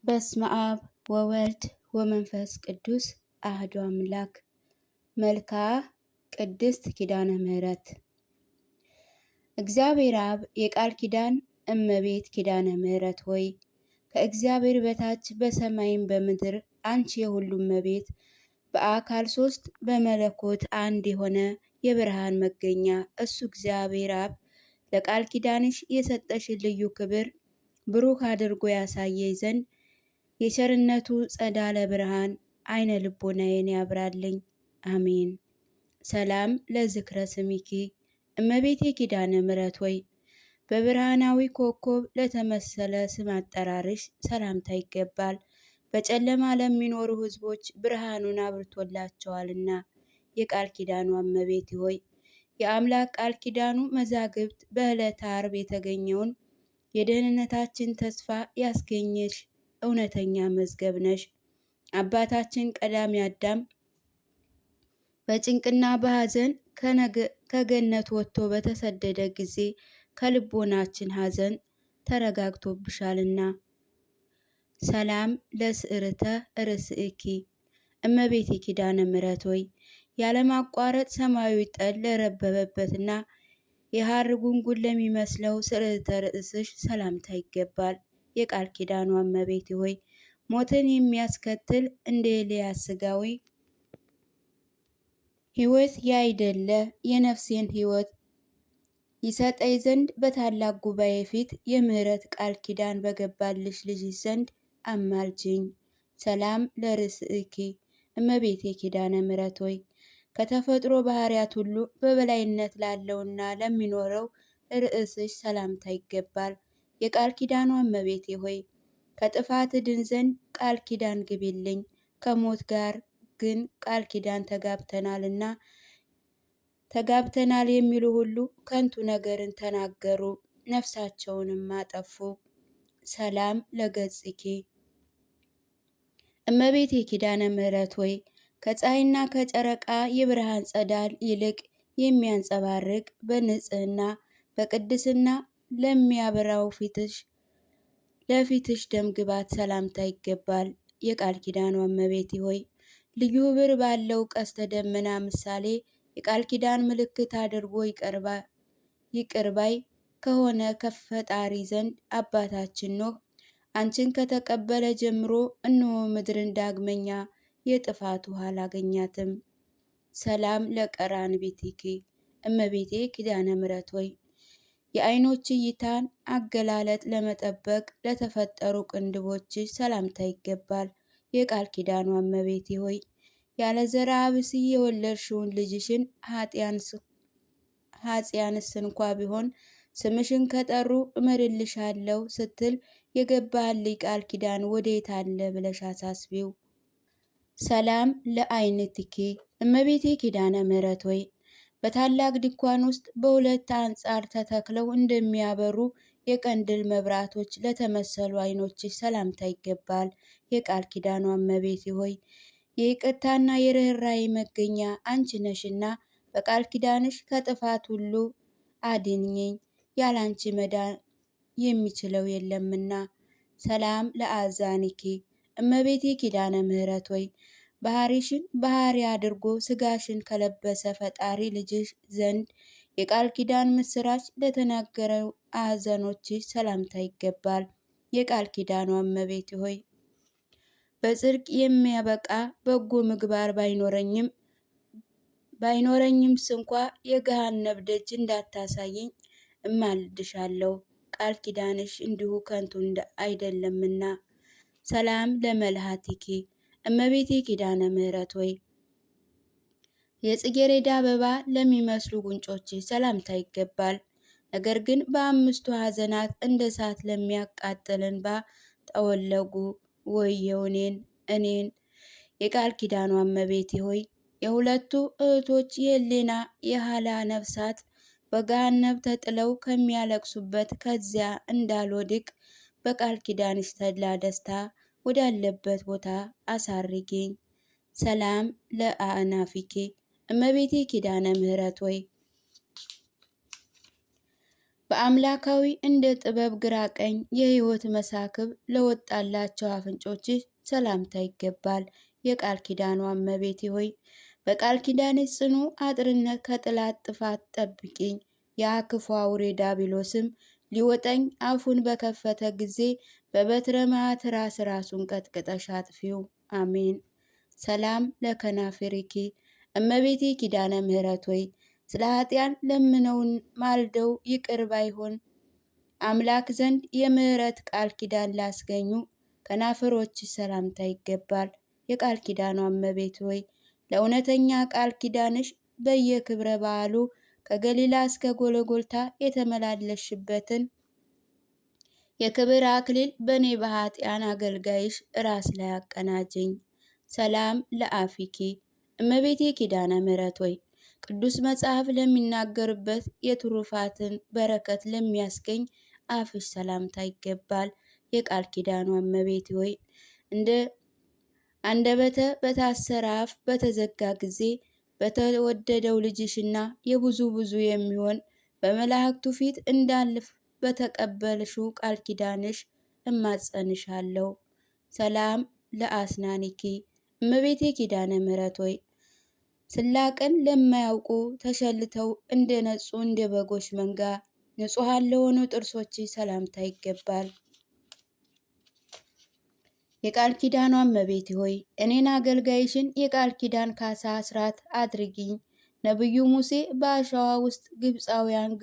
በስመ አብ ወወልድ ወመንፈስ ቅዱስ አሐዱ አምላክ። መልክዓ ቅድስት ኪዳነ ምሕረት። እግዚአብሔር አብ የቃል ኪዳን እመቤት ኪዳነ ምሕረት ሆይ ከእግዚአብሔር በታች በሰማይም በምድር አንቺ የሁሉም እመቤት በአካል ሶስት በመለኮት አንድ የሆነ የብርሃን መገኛ እሱ እግዚአብሔር አብ ለቃል ኪዳንሽ የሰጠሽን ልዩ ክብር ብሩክ አድርጎ ያሳየኝ ዘንድ የቸርነቱ ጸዳለ ብርሃን አይነ ልቦናዬን ያብራልኝ። አሜን። ሰላም ለዝክረ ስሚኪ እመቤቴ ኪዳነ ምሕረት ሆይ በብርሃናዊ ኮከብ ለተመሰለ ስም አጠራርሽ ሰላምታ ይገባል። በጨለማ ለሚኖሩ ሕዝቦች ብርሃኑን አብርቶላቸዋልና። የቃል ኪዳኑ እመቤቴ ሆይ የአምላክ ቃል ኪዳኑ መዛግብት በዕለተ ዓርብ የተገኘውን የደህንነታችን ተስፋ ያስገኘሽ እውነተኛ መዝገብ ነሽ። አባታችን ቀዳሚ አዳም በጭንቅና በሐዘን ከገነት ወጥቶ በተሰደደ ጊዜ ከልቦናችን ሐዘን ተረጋግቶብሻልና። ሰላም ለስዕርተ ርእስኪ እመቤቴ ኪዳነ ምሕረት ሆይ ያለማቋረጥ ሰማያዊ ጠል ለረበበበትና የሐር ጉንጉን ለሚመስለው ስዕርተ ርእስሽ ሰላምታ ይገባል። የቃል ኪዳኑ እመቤቴ ሆይ ሞትን የሚያስከትል እንደ ኤልያስ ሥጋዊ ሕይወት ያይደለ የነፍሴን ሕይወት ይሰጠኝ ዘንድ በታላቅ ጉባኤ ፊት የምህረት ቃል ኪዳን በገባልሽ ልጅሽ ዘንድ አማልጅኝ። ሰላም ለርእስኪ እመቤቴ ኪዳነ ምሕረት ሆይ ከተፈጥሮ ባህሪያት ሁሉ በበላይነት ላለውና ለሚኖረው ርእስሽ ሰላምታ ይገባል። የቃል ኪዳኑ እመቤቴ ሆይ ከጥፋት ድን ዘንድ ቃል ኪዳን ግቢልኝ። ከሞት ጋር ግን ቃል ኪዳን ተጋብተናል የሚሉ ሁሉ ከንቱ ነገርን ተናገሩ፣ ነፍሳቸውንም አጠፉ። ሰላም ለገጽኪ እመቤቴ ኪዳነ ምሕረት ሆይ ከፀሐይና ከጨረቃ የብርሃን ጸዳል ይልቅ የሚያንጸባርቅ በንጽህና በቅድስና ለሚያበራው ለፊትሽ ደም ግባት ሰላምታ ይገባል። የቃል ኪዳኑ እመቤቴ ሆይ ልዩ ብር ባለው ቀስተ ደመና ምሳሌ የቃል ኪዳን ምልክት አድርጎ ይቅርባይ ከሆነ ከፈጣሪ ዘንድ አባታችን ኖህ አንቺን ከተቀበለ ጀምሮ እነሆ ምድርን ዳግመኛ የጥፋት ውሃ አላገኛትም። ሰላም ለቀራንቢትኪ እመቤቴ ኪዳነ ምሕረት ሆይ የዓይኖች እይታን አገላለጥ ለመጠበቅ ለተፈጠሩ ቅንድቦችሽ ሰላምታ ይገባል። የቃል ኪዳኑ እመቤቴ ሆይ ያለ ዘርአ ብእሲ የወለድሽውን ልጅሽን ኃጢአንስ እንኳ ቢሆን ስምሽን ከጠሩ እምርልሻለሁ ስትል የገባህልኝ ቃል ኪዳን ወዴት አለ ብለሽ አሳስቢው። ሰላም ለዓይንቲኪ እመቤቴ ኪዳነ ምሕረት ሆይ በታላቅ ድንኳን ውስጥ በሁለት አንጻር ተተክለው እንደሚያበሩ የቀንድል መብራቶች ለተመሰሉ ዓይኖችሽ ሰላምታ ይገባል። የቃል ኪዳኑ እመቤቴ ሆይ የይቅርታና የርኅራኄ መገኛ አንቺ ነሽና በቃል ኪዳንሽ ከጥፋት ሁሉ አድኝኝ፣ ያላንቺ መዳን የሚችለው የለምና። ሰላም ለአዛኒኪ እመቤቴ ኪዳነ ምሕረት ሆይ ባህሪሽን ባህሪ አድርጎ ስጋሽን ከለበሰ ፈጣሪ ልጅሽ ዘንድ የቃል ኪዳን ምስራች ለተናገረው አዘኖችሽ ሰላምታ ይገባል። የቃል ኪዳኑ እመቤቴ ሆይ በጽድቅ የሚያበቃ በጎ ምግባር ባይኖረኝም ስንኳ የገሃነብ ደጅ እንዳታሳየኝ እማልድሻለሁ። ቃል ኪዳንሽ እንዲሁ ከንቱ አይደለምና። ሰላም ለመልሃቲኪ እመቤቴ ኪዳነ ምሕረት ሆይ የጽጌረዳ አበባ ለሚመስሉ ጉንጮችሽ ሰላምታ ይገባል። ነገር ግን በአምስቱ ሐዘናት እንደ እሳት ለሚያቃጥል እንባ ጠወለጉ። ወየው እኔን። የቃል ኪዳኑ እመቤቴ ሆይ የሁለቱ እህቶች የሕሊና የኋላ ነፍሳት በገሃነብ ተጥለው ከሚያለቅሱበት ከዚያ እንዳልወድቅ በቃል ኪዳንሽ ተድላ ደስታ ወዳለበት ቦታ አሳርጊኝ። ሰላም ለአእናፊኪ እመቤቴ ኪዳነ ምሕረት ሆይ በአምላካዊ እንደ ጥበብ ግራ ቀኝ የሕይወት መሳክብ ለወጣላቸው አፍንጮችሽ ሰላምታ ይገባል። የቃል ኪዳኗ እመቤቴ ሆይ በቃል ኪዳንሽ ጽኑ አጥርነት ከጥላት ጥፋት ጠብቂኝ። ያ ክፉ አውሬ ዲያብሎስም ሊወጠኝ አፉን በከፈተ ጊዜ በበትረ መዓት ራሱን ቀጥቅጠሽ አጥፊው። አሜን። ሰላም ለከናፍሪኪ እመቤቴ ኪዳነ ምሕረት ሆይ ስለ ኃጢያን ለምነውን ማልደው ይቅር ባይሆን አምላክ ዘንድ የምሕረት ቃል ኪዳን ላስገኙ ከናፍሮች ሰላምታ ይገባል። የቃል ኪዳኗ እመቤት ሆይ ለእውነተኛ ቃል ኪዳንሽ በየክብረ በዓሉ ከገሊላ እስከ ጎልጎልታ የተመላለሽበትን የክብር አክሊል በእኔ በኃጢያን አገልጋይሽ ራስ ላይ አቀናጅኝ። ሰላም ለአፊኪ እመቤቴ ኪዳነ ምሕረት ሆይ ቅዱስ መጽሐፍ ለሚናገርበት የትሩፋትን በረከት ለሚያስገኝ አፍሽ ሰላምታ ይገባል። የቃል ኪዳኗ እመቤቴ ሆይ እንደ አንደበተ በታሰረ አፍ በተዘጋ ጊዜ በተወደደው ልጅሽና የብዙ የሚሆን በመላእክቱ ፊት እንዳልፍ በተቀበልሽው ቃል ኪዳንሽ እማጸንሻለሁ። ሰላም ለአስናኒኪ እመቤቴ ኪዳነ ምሕረት ሆይ ስላቅን ለማያውቁ ተሸልተው እንደ ነጹ እንደ በጎች መንጋ ንጹሐን ለሆኑ ጥርሶች ሰላምታ ይገባል። የቃል ኪዳኗ እመቤቴ ሆይ እኔን አገልጋይሽን የቃል ኪዳን ካሳ አስራት አድርጊኝ። ነብዩ ሙሴ በአሸዋ ውስጥ ግብፃውያን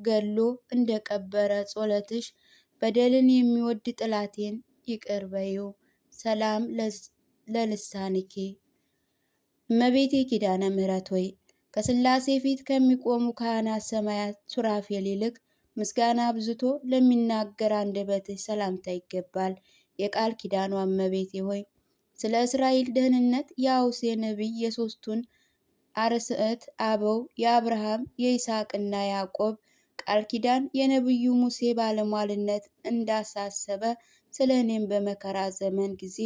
ገሎ እንደቀበረ ጸሎትሽ በደልን የሚወድ ጥላቴን ይቅር በይው። ሰላም ለልሳንኪ እመቤቴ ኪዳነ ምሕረት ሆይ ከስላሴ ፊት ከሚቆሙ ካህናት ሰማያት ሱራፌል ይልቅ ምስጋና አብዝቶ ለሚናገር አንደበትሽ ሰላምታ ይገባል። የቃል ኪዳኗ እመቤቴ ሆይ ስለ እስራኤል ደህንነት የአውሴ ነቢይ የሶስቱን አርስዕት አበው የአብርሃም የይስሐቅና ያዕቆብ ቃል ኪዳን የነቢዩ ሙሴ ባለሟልነት እንዳሳሰበ ስለ እኔም በመከራ ዘመን ጊዜ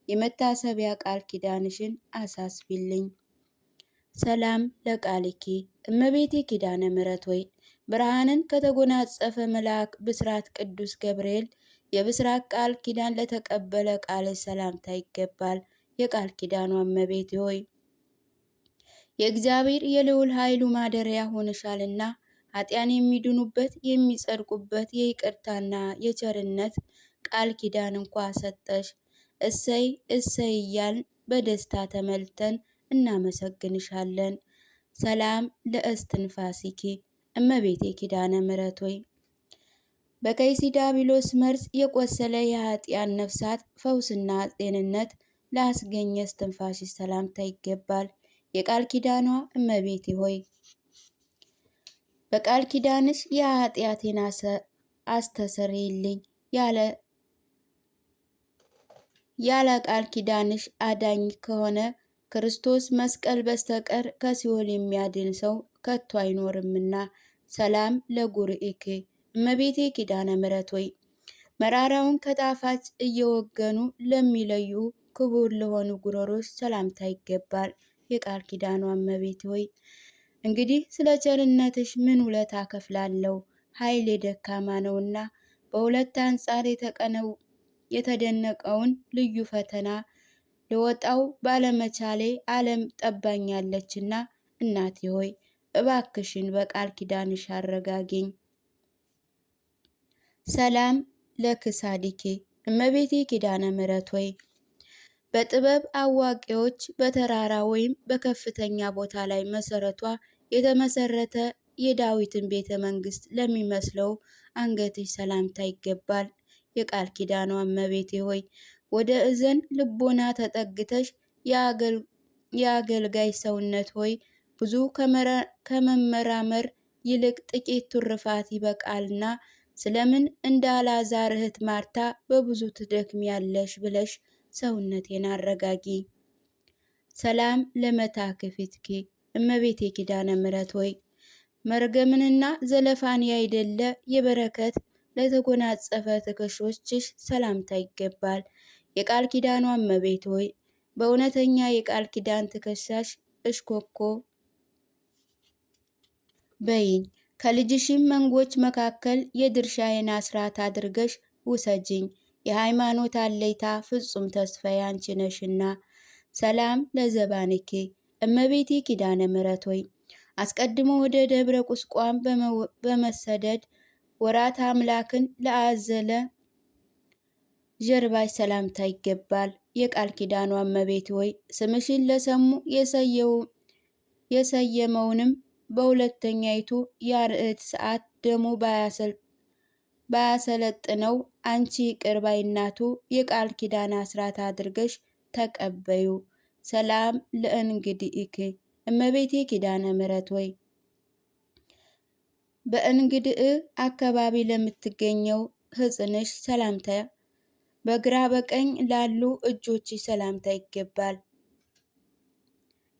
የመታሰቢያ ቃል ኪዳንሽን አሳስቢልኝ። ሰላም ለቃልኪ እመቤቴ ኪዳነ ምሕረት ሆይ ብርሃንን ከተጎናጸፈ መልአክ ብስራት ቅዱስ ገብርኤል የብስራት ቃል ኪዳን ለተቀበለ ቃል ሰላምታ ይገባል። የቃል ኪዳኗ እመቤቴ ሆይ የእግዚአብሔር የልዑል ኃይሉ ማደሪያ ሆነሻልና ኃጢያን የሚድኑበት የሚጸድቁበት የይቅርታና የቸርነት ቃል ኪዳን እንኳ ሰጠሽ። እሰይ እሰይ እያልን በደስታ ተመልተን እናመሰግንሻለን። ሰላም ለእስትንፋሲኪ እመቤቴ ኪዳነ ምሕረት ሆይ በከይሲ ዲያብሎስ መርዝ የቆሰለ የኃጢያን ነፍሳት ፈውስና ጤንነት ላስገኘ እስትንፋስሽ ሰላምታ ይገባል። የቃል ኪዳኗ እመቤቴ ሆይ በቃል ኪዳንሽ የኃጢአቴን አስተሰርይልኝ። ያለ ቃል ኪዳንሽ አዳኝ ከሆነ ክርስቶስ መስቀል በስተቀር ከሲኦል የሚያድን ሰው ከቶ አይኖርምና። ሰላም ለጉርኢኪ እመቤቴ ኪዳነ ምሕረት ሆይ መራራውን ከጣፋጭ እየወገኑ ለሚለዩ ክቡር ለሆኑ ጉሮሮች ሰላምታ ይገባል። የቃል ኪዳኗ እመቤቴ ሆይ እንግዲህ ስለ ቸርነትሽ ምን ውለታ ከፍላለሁ? ኃይሌ ደካማ ነውና በሁለት አንጻር የተደነቀውን ልዩ ፈተና ልወጣው ባለመቻሌ ዓለም ጠባኛለችና እናቴ ሆይ እባክሽን በቃል ኪዳንሽ አረጋጊኝ። ሰላም ለክሳዲኪ እመቤቴ ኪዳነ ምሕረት ሆይ በጥበብ አዋቂዎች በተራራ ወይም በከፍተኛ ቦታ ላይ መሰረቷ የተመሰረተ የዳዊትን ቤተ መንግስት ለሚመስለው አንገትሽ ሰላምታ ይገባል። የቃል ኪዳኗ እመቤቴ ሆይ ወደ እዘን ልቦና ተጠግተሽ የአገልጋይ ሰውነት ሆይ ብዙ ከመመራመር ይልቅ ጥቂት ትሩፋት ይበቃልና ስለምን እንደ አልዓዛር እህት ማርታ በብዙ ትደክሚያለሽ ብለሽ ሰውነቴን አረጋጊ። ሰላም ለመታክፊትኪ እመቤቴ ኪዳነ ምሕረት ሆይ መርገምንና ዘለፋን ያይደለ የበረከት ለተጎናጸፈ ትከሻዎችሽ ሰላምታ ይገባል። የቃል ኪዳኗ እመቤት ሆይ በእውነተኛ የቃል ኪዳን ትከሻሽ እሽኮኮ በይኝ። ከልጅሽም መንጎች መካከል የድርሻዬን አስራት አድርገሽ ውሰጂኝ። የሃይማኖት አለይታ ፍጹም ተስፋዬ አንቺ ነሽና። ሰላም ለዘባንኪ እመቤቴ ኪዳነ ምሕረት ሆይ አስቀድሞ ወደ ደብረ ቁስቋም በመሰደድ ወራት አምላክን ለአዘለ ጀርባሽ ሰላምታ ይገባል። የቃል ኪዳኗ እመቤት ሆይ ስምሽን ለሰሙ የሰየመውንም በሁለተኛይቱ የአርዕት ሰዓት ደሙ ባያሰለጥነው አንቺ ይቅር ባይ እናቱ የቃል ኪዳን አስራት አድርገሽ ተቀበዩ። ሰላም ለእንግድኢኪ እመቤቴ ኪዳነ ምሕረት ሆይ በእንግድእ አካባቢ ለምትገኘው ሕፅንሽ ሰላምታ በግራ በቀኝ ላሉ እጆች ሰላምታ ይገባል።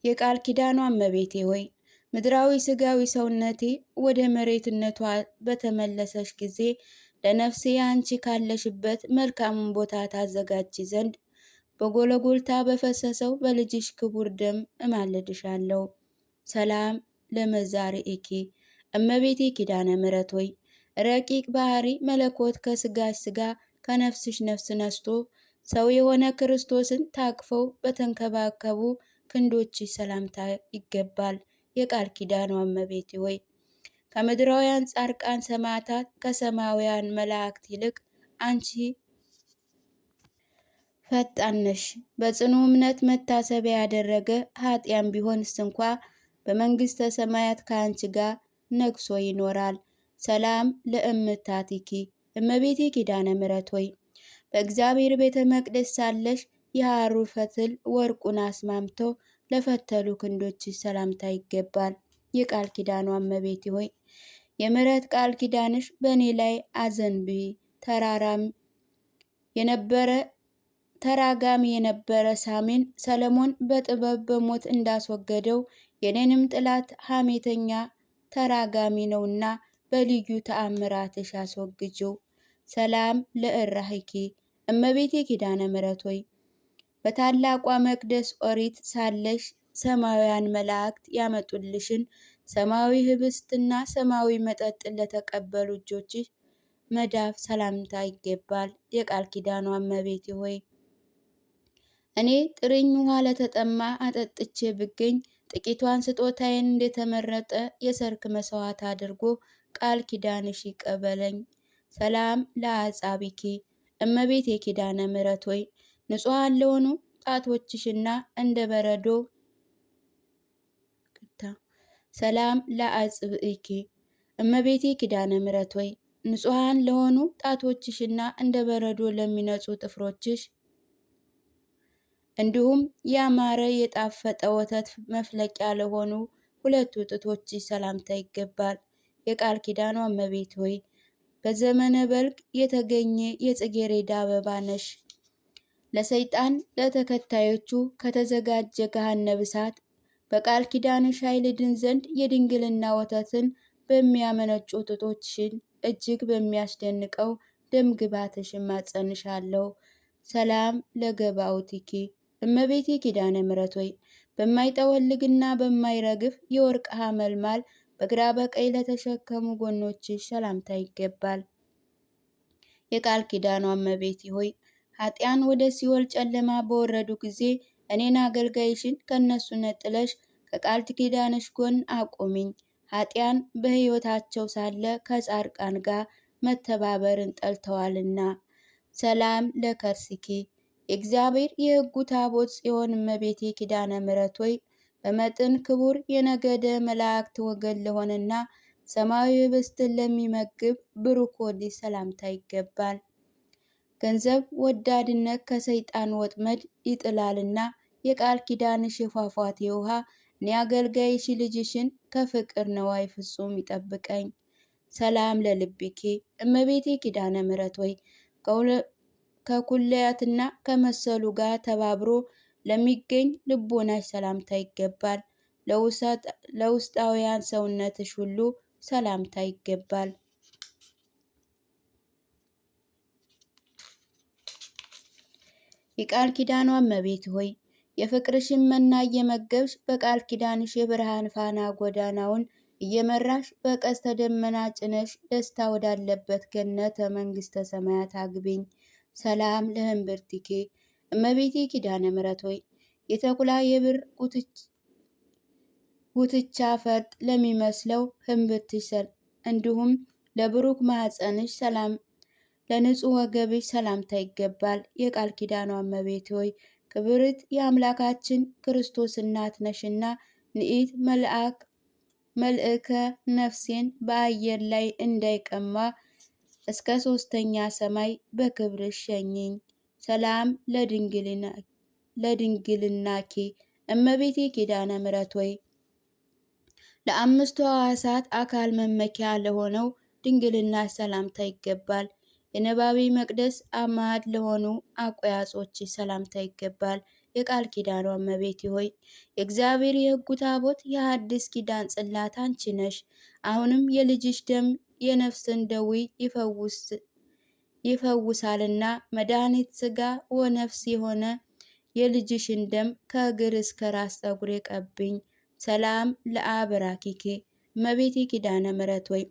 የቃል ኪዳኗ እመቤቴ ሆይ ምድራዊ ስጋዊ ሰውነቴ ወደ መሬትነቷ በተመለሰች ጊዜ ለነፍሴ አንቺ ካለሽበት መልካሙን ቦታ ታዘጋጅ ዘንድ በጎለጎልታ በፈሰሰው በልጅሽ ክቡር ደም እማልድሻለሁ። ሰላም ለመዛርኢኪ እመቤቴ ኪዳነ ምሕረት ሆይ ረቂቅ ባህሪ መለኮት ከስጋሽ ስጋ ከነፍስሽ ነፍስ ነስቶ ሰው የሆነ ክርስቶስን ታቅፈው በተንከባከቡ ክንዶችሽ ሰላምታ ይገባል። የቃል ኪዳኗ እመቤቴ ሆይ ከምድራውያን ጻድቃን ሰማዕታት ከሰማያውያን መላእክት ይልቅ አንቺ ፈጣን ነሽ። በጽኑ እምነት መታሰቢያ ያደረገ ኃጢያን ቢሆንስ እንኳ በመንግስተ ሰማያት ከአንቺ ጋር ነግሶ ይኖራል። ሰላም ለእምታቲኪ እመቤቴ ኪዳነ ምሕረት ሆይ በእግዚአብሔር ቤተ መቅደስ ሳለሽ የሐሩር ፈትል ወርቁን አስማምተው ለፈተሉ ክንዶችሽ ሰላምታ ይገባል። የቃል ኪዳኗ እመቤቴ ሆይ የምሕረት ቃል ኪዳንሽ በእኔ ላይ አዘንብዪ። ተራጋሚ የነበረ ሳሚን ሰለሞን በጥበብ በሞት እንዳስወገደው የኔንም ጥላት ሐሜተኛ ተራጋሚ ነውና በልዩ ተአምራትሽ አስወግጂው። ሰላም ለእራሂኪ እመቤቴ ኪዳነ ምሕረት ሆይ በታላቋ መቅደስ ኦሪት ሳለሽ ሰማያውያን መላእክት ያመጡልሽን ሰማያዊ ህብስትና ሰማያዊ መጠጥ ለተቀበሉ እጆችሽ መዳፍ ሰላምታ ይገባል። የቃል ኪዳኗ እመቤቴ ሆይ እኔ ጥርኝ ውሃ ለተጠማ አጠጥቼ ብገኝ ጥቂቷን ስጦታዬን እንደተመረጠ የሰርክ መስዋዕት አድርጎ ቃል ኪዳንሽ ይቀበለኝ። ሰላም ለአጻቢኪ እመቤቴ ኪዳነ ምሕረት ሆይ ንጹሐን ለሆኑ ጣቶችሽና እንደ በረዶ ሰላም ለአጽብኢኪ እመቤቴ ኪዳነ ምሕረት ሆይ ንጹሐን ለሆኑ ጣቶችሽና እንደ በረዶ ለሚነጹ ጥፍሮችሽ እንዲሁም ያማረ የጣፈጠ ወተት መፍለቂያ ለሆኑ ሁለቱ ጡቶችሽ ሰላምታ ይገባል። የቃል ኪዳኗ እመቤት ሆይ በዘመነ በልግ የተገኘ የጽጌረዳ አበባ ነሽ። ለሰይጣን ለተከታዮቹ ከተዘጋጀ ገሃነመ እሳት በቃል ኪዳንሽ ኃይል ድን ዘንድ የድንግልና ወተትን በሚያመነጩ ጡቶችሽን እጅግ በሚያስደንቀው ደም ግባትሽ እማጸንሻለሁ። ሰላም ለገባውቲኪ እመቤቴ ኪዳነ ምሕረት ሆይ በማይጠወልግና በማይረግፍ የወርቅ ሐመልማል በግራ በቀኝ ለተሸከሙ ጎኖችሽ ሰላምታ ይገባል። የቃል ኪዳኗ እመቤቴ ሆይ ኃጢያን ወደ ሲኦል ጨለማ በወረዱ ጊዜ እኔን አገልጋይሽን ከነሱ ነጥለሽ ከቃል ኪዳንሽ ጎን አቁሚኝ። ኃጢያን በሕይወታቸው ሳለ ከጻድቃን ጋር መተባበርን ጠልተዋልና። ሰላም ለከርሲኪ የእግዚአብሔር የሕጉ ታቦት ጽዮን እመቤቴ ኪዳነ ምሕረት ሆይ በመጠን ክቡር የነገደ መላእክት ወገን ለሆነና ሰማያዊ ህብስትን ለሚመግብ ብሩክ ሆድሽ ሰላምታ ይገባል። ገንዘብ ወዳድነት ከሰይጣን ወጥመድ ይጥላልና የቃል ኪዳንሽ የፏፏቴ ውሃ እኔ አገልጋይሽ ልጅሽን ከፍቅር ነዋይ ፍጹም ይጠብቀኝ። ሰላም ለልብኪ እመቤቴ ኪዳነ ምሕረት ሆይ ከኩለያትና ከመሰሉ ጋር ተባብሮ ለሚገኝ ልቦናሽ ሰላምታ ይገባል። ለውስጣውያን ሰውነትሽ ሁሉ ሰላምታ ይገባል። የቃል ኪዳኗ እመቤት ሆይ የፍቅርሽን መና እየመገብሽ በቃል ኪዳንሽ የብርሃን ፋና ጎዳናውን እየመራሽ በቀስተ ደመና ጭነሽ ደስታ ወዳለበት ገነተ መንግስተ ሰማያት አግቢኝ። ሰላም ለህንብርቲኬ እመቤቴ ኪዳነ ምሕረት ሆይ የተኩላ የብር ጉትቻ ፈርጥ ለሚመስለው ህንብርትሽ እንዲሁም ለብሩክ ማኅፀንሽ ሰላም ለንጹህ ወገብሽ ሰላምታ ይገባል። የቃል ኪዳኗ እመቤት ሆይ ክብርት የአምላካችን ክርስቶስ እናት ነሽና ንኢት መልእከ ነፍሴን በአየር ላይ እንዳይቀማ እስከ ሦስተኛ ሰማይ በክብርሽ ሸኝኝ። ሰላም ለድንግልናኪ እመቤቴ ኪዳነ ምሕረት ሆይ ለአምስቱ ሕዋሳት አካል መመኪያ ለሆነው ድንግልና ሰላምታ ይገባል። የነባቤ መቅደስ አማድ ለሆኑ አቆያጾች ሰላምታ ይገባል። የቃል ኪዳኗ እመቤቴ ሆይ የእግዚአብሔር የሕጉ ታቦት የሐዲስ ኪዳን ጽላት አንቺ ነሽ። አሁንም የልጅሽ ደም የነፍስን ደዌ ይፈውሳልና መድኃኒት ሥጋ ወነፍስ የሆነ የልጅሽን ደም ከእግር እስከ ራስ ፀጉሬ ቀብኝ። ሰላም ለአብራኪኬ እመቤቴ ኪዳነ ምሕረት ሆይ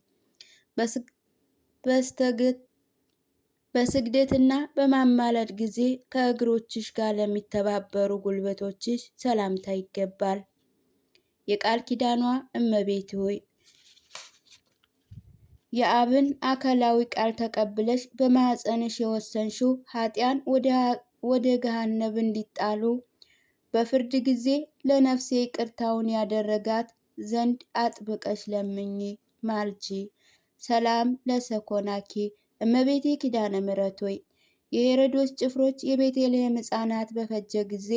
በስግደትና በማማለድ ጊዜ ከእግሮችሽ ጋር ለሚተባበሩ ጉልበቶችሽ ሰላምታ ይገባል። የቃል ኪዳኗ እመቤት ሆይ የአብን አካላዊ ቃል ተቀብለሽ በማኅፀንሽ የወሰንሽው ኃጥአን ወደ ገሃነብ እንዲጣሉ በፍርድ ጊዜ ለነፍሴ ይቅርታውን ያደረጋት ዘንድ አጥብቀሽ ለምኝ ማልጂ። ሰላም ለሰኮናኪ እመቤቴ ኪዳነ ምሕረት ሆይ የሄሮዶስ ጭፍሮች የቤተልሔም ሕፃናት በፈጀ ጊዜ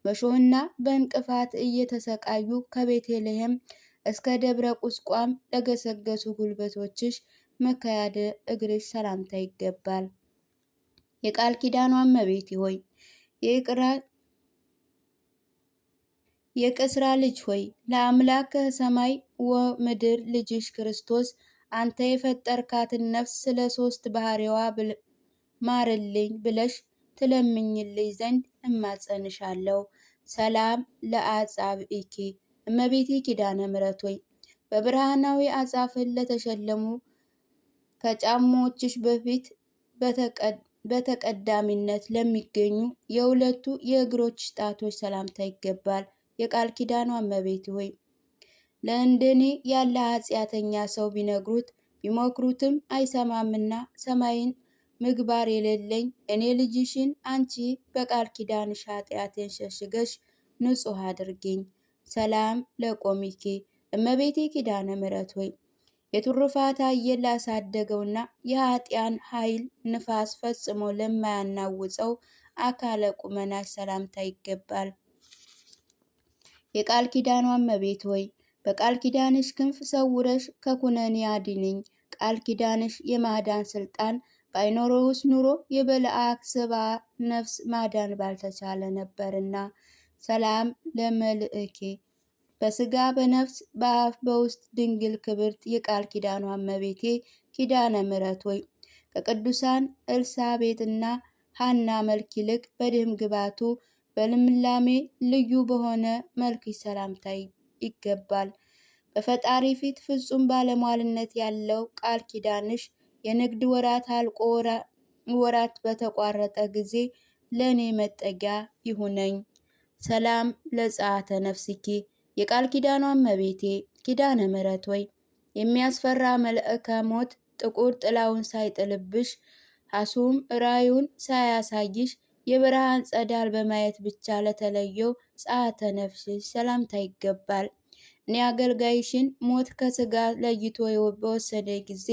በሾህና በእንቅፋት እየተሰቃዩ ከቤተልሔም እስከ ደብረ ቁስቋም ለገሰገሱ ጉልበቶችሽ መከያደ እግርሽ ሰላምታ ይገባል። የቃል ኪዳኗ እመቤቴ ሆይ የቅስራ ልጅ ሆይ ለአምላክ ከሰማይ ወምድር ልጅሽ ክርስቶስ አንተ የፈጠርካትን ነፍስ ስለ ሦስት ባህሪዋ ማርልኝ ብለሽ ትለምኝልኝ ዘንድ እማጸንሻለሁ። ሰላም ለአጻብኢኪ እመቤቴ ኪዳነ ምሕረት ሆይ በብርሃናዊ አጻፍን ለተሸለሙ ከጫማዎችሽ በፊት በተቀዳሚነት ለሚገኙ የሁለቱ የእግሮች ጣቶች ሰላምታ ይገባል። የቃል ኪዳኗ እመቤት ሆይ ለእንደኔ ያለ ኃጢአተኛ ሰው ቢመክሩትም አይሰማምና ሰማይን ምግባር የሌለኝ እኔ ልጅሽን አንቺ በቃል ኪዳንሽ ኃጢአቴን ሸሽገሽ ንጹሕ አድርጊኝ። ሰላም ለቆሚኬ እመቤቴ ኪዳነ ምሕረት ሆይ የትሩፋት አየር ላሳደገውና የኃጥአን ኃይል ንፋስ ፈጽሞ ለማያናውፀው አካለ ቁመናሽ ሰላምታ ይገባል። የቃል ኪዳኗ እመቤት ሆይ በቃል ኪዳንሽ ክንፍ ሰውረሽ ከኩነኔ አድኝኝ። ቃል ኪዳንሽ የማዳን ስልጣን ባይኖረውስ ኑሮ የበለዓክ ሰብአ ነፍስ ማዳን ባልተቻለ ነበርና። ሰላም ለመልእኬ በስጋ በነፍስ በአፍ በውስጥ ድንግል ክብርት የቃል ኪዳኗ እመቤቴ ኪዳነ ምሕረት ሆይ ከቅዱሳን ኤልሳቤጥና ሐና መልክ ይልቅ በደም ግባቱ በልምላሜ ልዩ በሆነ መልክሽ ሰላምታ ይገባል። በፈጣሪ ፊት ፍጹም ባለሟልነት ያለው ቃል ኪዳንሽ የንግድ ወራት አልቆ ወራት በተቋረጠ ጊዜ ለእኔ መጠጊያ ይሁነኝ። ሰላም ለጸአተ ነፍስኪ የቃል ኪዳኗ እመቤቴ ኪዳነ ምሕረት ሆይ የሚያስፈራ መልአከ ሞት ጥቁር ጥላውን ሳይጥልብሽ ሐሱም ራዩን ሳያሳይሽ የብርሃን ጸዳል በማየት ብቻ ለተለየው ጸአተ ነፍስሽ ሰላምታ ይገባል። እኔ አገልጋይሽን ሞት ከሥጋ ለይቶ በወሰደ ጊዜ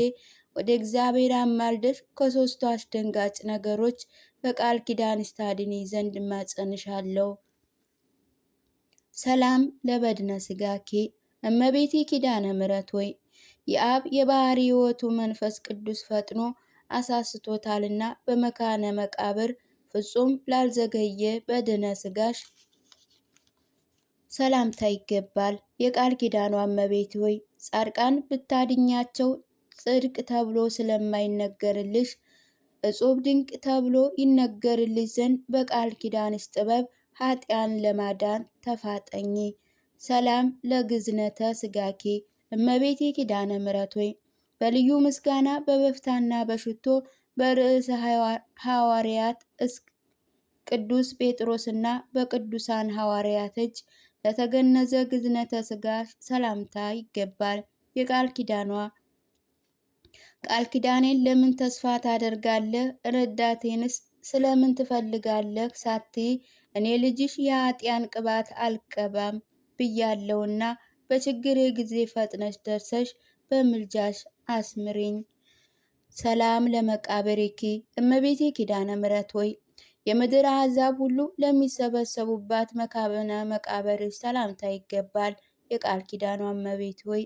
ወደ እግዚአብሔር አማልደሽ ከሦስቱ አስደንጋጭ ነገሮች በቃል ኪዳንሽ ታድኚ ዘንድ እማጸንሻለሁ። ሰላም ለበድነ ሥጋኪ እመቤቴ ኪዳነ ምሕረት ሆይ የአብ የባሕሪ ሕይወቱ መንፈስ ቅዱስ ፈጥኖ አሳስቶታልና በመካነ መቃብር ፍጹም ላልዘገየ በድነ ሥጋሽ ሰላምታ ይገባል። የቃል ኪዳኗ እመቤት ሆይ ጻድቃን ብታድኛቸው ጽድቅ ተብሎ ስለማይነገርልሽ እጹብ ድንቅ ተብሎ ይነገርልሽ ዘንድ በቃል ኪዳንሽ ጥበብ ኃጥአን ለማዳን ተፋጠኚ። ሰላም ለግዝነተ ሥጋኪ እመቤቴ ኪዳነ ምሕረት ሆይ በልዩ ምስጋና በበፍታና በሽቶ በርዕሰ ሐዋርያት ቅዱስ ጴጥሮስና በቅዱሳን ሐዋርያት እጅ ለተገነዘ ግዝነተ ሥጋሽ ሰላምታ ይገባል። የቃል ኪዳኔን ለምን ተስፋ ታደርጋለህ? ረዳቴንስ ስለምን ትፈልጋለህ? ሳትይ እኔ ልጅሽ የኃጢያን ቅባት አልቀባም ብያለውና በችግሬ ጊዜ ፈጥነሽ ደርሰሽ በምልጃሽ አስምሪኝ። ሰላም ለመቃብሪኪ እመቤቴ ኪዳነ ምሕረት ሆይ የምድር አሕዛብ ሁሉ ለሚሰበሰቡባት መካበነ መቃብርሽ ሰላምታ ይገባል። የቃል ኪዳኗ እመቤት ሆይ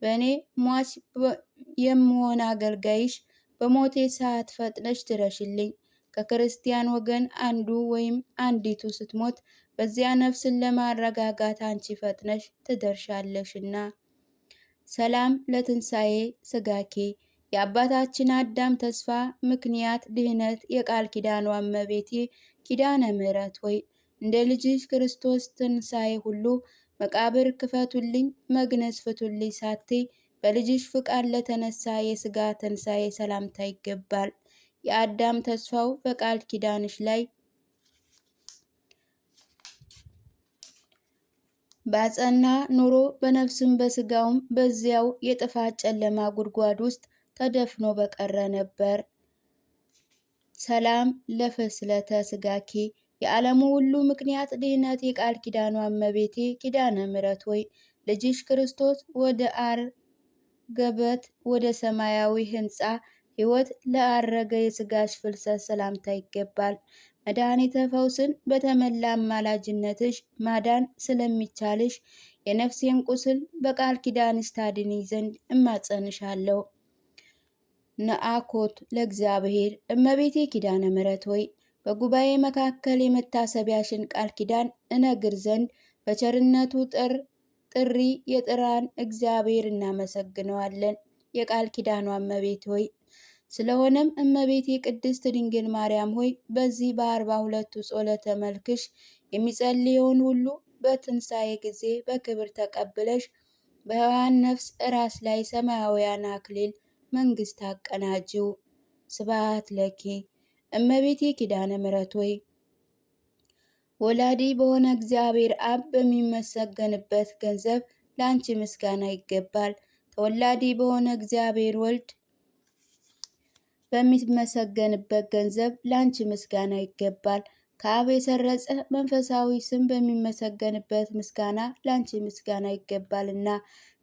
በእኔ ሟች የምሆን አገልጋይሽ በሞቴ ሰዓት ፈጥነሽ ድረሽልኝ። ከክርስቲያን ወገን አንዱ ወይም አንዲቱ ስትሞት በዚያ ነፍስን ለማረጋጋት አንቺ ፈጥነሽ ትደርሻለሽና። ሰላም ለትንሣኤ ሥጋኬ የአባታችን አዳም ተስፋ ምክንያት ድህነት የቃል ኪዳኗ እመቤቴ ኪዳነ ምሕረት ሆይ እንደ ልጅሽ ክርስቶስ ትንሣኤ ሁሉ መቃብር ክፈቱልኝ፣ መግነዝ ፍቱልኝ ሳትይ በልጅሽ ፍቃድ ለተነሳ የሥጋ ትንሣኤ ሰላምታ ይገባል። የአዳም ተስፋው በቃል ኪዳንሽ ላይ ባጸና ኑሮ በነፍስም በሥጋውም በዚያው የጥፋት ጨለማ ጉድጓድ ውስጥ ተደፍኖ በቀረ ነበር። ሰላም ለፍስለተ ሥጋኪ የዓለሙ ሁሉ ምክንያት ድህነት የቃል ኪዳኗ እመቤቴ ኪዳነ ምሕረት ሆይ ልጅሽ ክርስቶስ ወደ አርገበት ወደ ሰማያዊ ሕንፃ ሕይወት ለአረገ የሥጋሽ ፍልሰት ሰላምታ ይገባል። መድኃኒተ ፈውስን በተመላ አማላጅነትሽ ማዳን ስለሚቻልሽ የነፍሴን ቁስል በቃል ኪዳንሽ ታድኒ ዘንድ እማጸንሻለሁ። ነአኮት ለእግዚአብሔር እመቤቴ ኪዳነ ምሕረት ሆይ በጉባኤ መካከል የመታሰቢያሽን ቃል ኪዳን እነግር ዘንድ በቸርነቱ ጥሪ የጥራን እግዚአብሔር እናመሰግነዋለን። የቃል ኪዳኗ እመቤት ሆይ ስለሆነም እመቤቴ ቅድስት ድንግል ማርያም ሆይ በዚህ በ42ቱ ጸሎተ መልክሽ የሚጸልየውን ሁሉ በትንሣኤ ጊዜ በክብር ተቀብለሽ በሕያዋን ነፍስ ራስ ላይ ሰማያውያን አክሊል መንግስት አቀናጅው። ስብሐት ለኪ እመቤቴ ኪዳነ ምሕረት ሆይ ወላዲ በሆነ እግዚአብሔር አብ በሚመሰገንበት ገንዘብ ለአንቺ ምስጋና ይገባል። ተወላዲ በሆነ እግዚአብሔር ወልድ በሚመሰገንበት ገንዘብ ለአንቺ ምስጋና ይገባል። ከአብ የሰረጸ መንፈሳዊ ስም በሚመሰገንበት ምስጋና ለአንቺ ምስጋና ይገባልና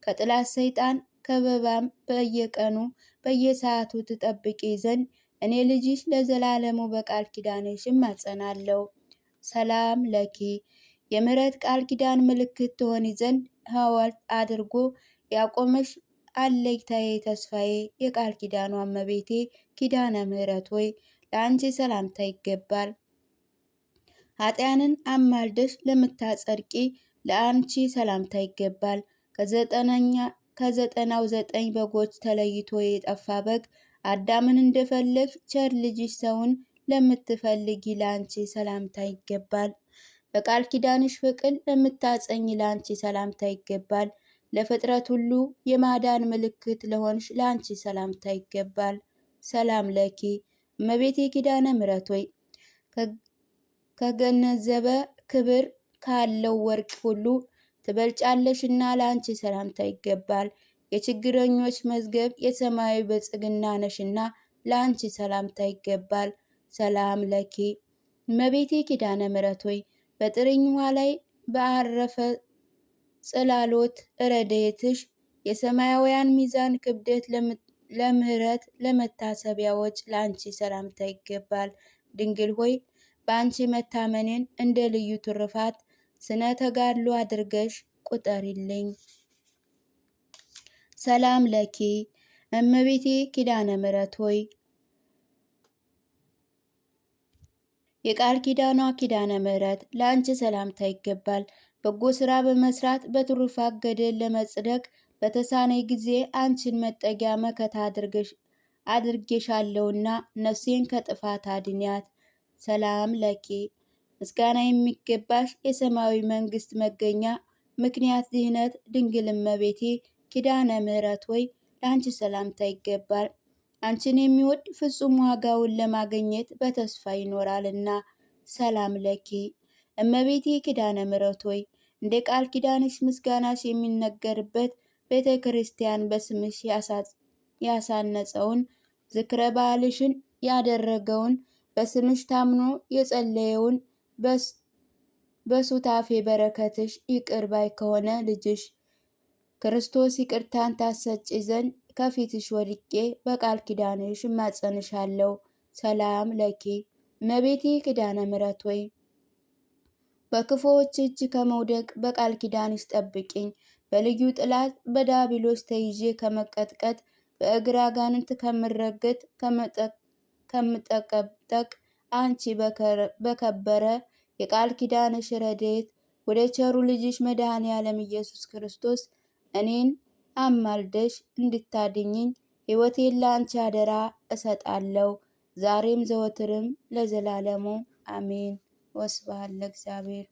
ከጥላት ሰይጣን ከበባም በየቀኑ በየሰዓቱ ትጠብቂ ዘንድ እኔ ልጅሽ ለዘላለሙ በቃል ኪዳንሽ እማጸናለሁ። ሰላም ለኪ የምሕረት ቃል ኪዳን ምልክት ትሆኒ ዘንድ ሐውልት አድርጎ ያቆመሽ አለኝታዬ ተስፋዬ የቃል ኪዳኗ እመቤቴ ኪዳነ ምሕረት ሆይ ለአንቺ ሰላምታ ይገባል። ኃጢያንን አማልደሽ ለምታጸድቂ ለአንቺ ሰላምታ ይገባል። ከዘጠናው 9 በጎች ተለይቶ የጠፋ በግ አዳምን እንደፈለግ ቸር ልጅሽ ሰውን ለምትፈልጊ ለአንቺ ሰላምታ ይገባል። በቃል ኪዳንሽ ፍቅር ለምታጸኝ ለአንቺ ሰላምታ ይገባል። ለፍጥረት ሁሉ የማዳን ምልክት ለሆንሽ ለአንቺ ሰላምታ ይገባል። ሰላም ለኪ እመቤቴ ኪዳነ ምሕረት ሆይ ከገነዘበ ክብር ካለው ወርቅ ሁሉ ትበልጫለሽና ለአንቺ ሰላምታ ይገባል። የችግረኞች መዝገብ የሰማያዊ ብልጽግና ነሽና ለአንቺ ሰላምታ ይገባል። ሰላም ለኪ እመቤቴ ኪዳነ ምሕረት ሆይ በጥርኝ ውሃ ላይ በአረፈ ጽላሎት ረድኤትሽ የሰማያውያን ሚዛን ክብደት ለምህረት ለመታሰቢያ ወጭ ለአንቺ ሰላምታ ይገባል። ድንግል ሆይ በአንቺ መታመኔን እንደ ልዩ ትሩፋት ስነ ተጋድሎ አድርገሽ ቁጠሪልኝ። ሰላም ለኪ እመቤቴ ኪዳነ ምሕረት ሆይ የቃል ኪዳኗ ኪዳነ ምሕረት ለአንቺ ሰላምታ ይገባል። በጎ ስራ በመስራት በትሩፋት ገድል ለመጽደቅ በተሳነኝ ጊዜ አንቺን መጠጊያ መከታ አድርጌሻለሁና ነፍሴን ከጥፋት አድንያት። ሰላም ለኪ ምስጋና የሚገባሽ የሰማያዊ መንግስት መገኛ ምክንያት ድህነት ድንግል እመቤቴ ኪዳነ ምሕረት ሆይ ለአንቺ ሰላምታ ይገባል። አንቺን የሚወድ ፍጹም ዋጋውን ለማግኘት በተስፋ ይኖራልና። ሰላም ለኪ እመቤቴ ኪዳነ ምሕረት ሆይ እንደ ቃል ኪዳንሽ ምስጋናሽ የሚነገርበት ቤተ ክርስቲያን በስምሽ ያሳነጸውን ዝክረ በዓልሽን ያደረገውን በስምሽ ታምኖ የጸለየውን በሱታፌ በረከትሽ ይቅር ባይ ከሆነ ልጅሽ ክርስቶስ ይቅርታን ታሰጪ ዘንድ ከፊትሽ ወድቄ በቃል ኪዳንሽ እማጸንሻለሁ። ሰላም ለኪ እመቤቴ ኪዳነ ምሕረት ሆይ በክፉዎች እጅ ከመውደቅ በቃል ኪዳንሽ ጠብቂኝ። በልዩ ጥላት በዳቢሎስ ተይዤ ከመቀጥቀጥ በእግር አጋንንት ከምረገጥ ከምጠቀጠቅ አንቺ በከበረ የቃል ኪዳንሽ ረድኤት ወደ ቸሩ ልጅሽ መድኃኔ ዓለም ኢየሱስ ክርስቶስ እኔን አማልደሽ እንድታድኝኝ ሕይወቴን ለአንቺ አደራ እሰጣለሁ። ዛሬም ዘወትርም ለዘላለሙ አሜን። ወስብሐት ለእግዚአብሔር።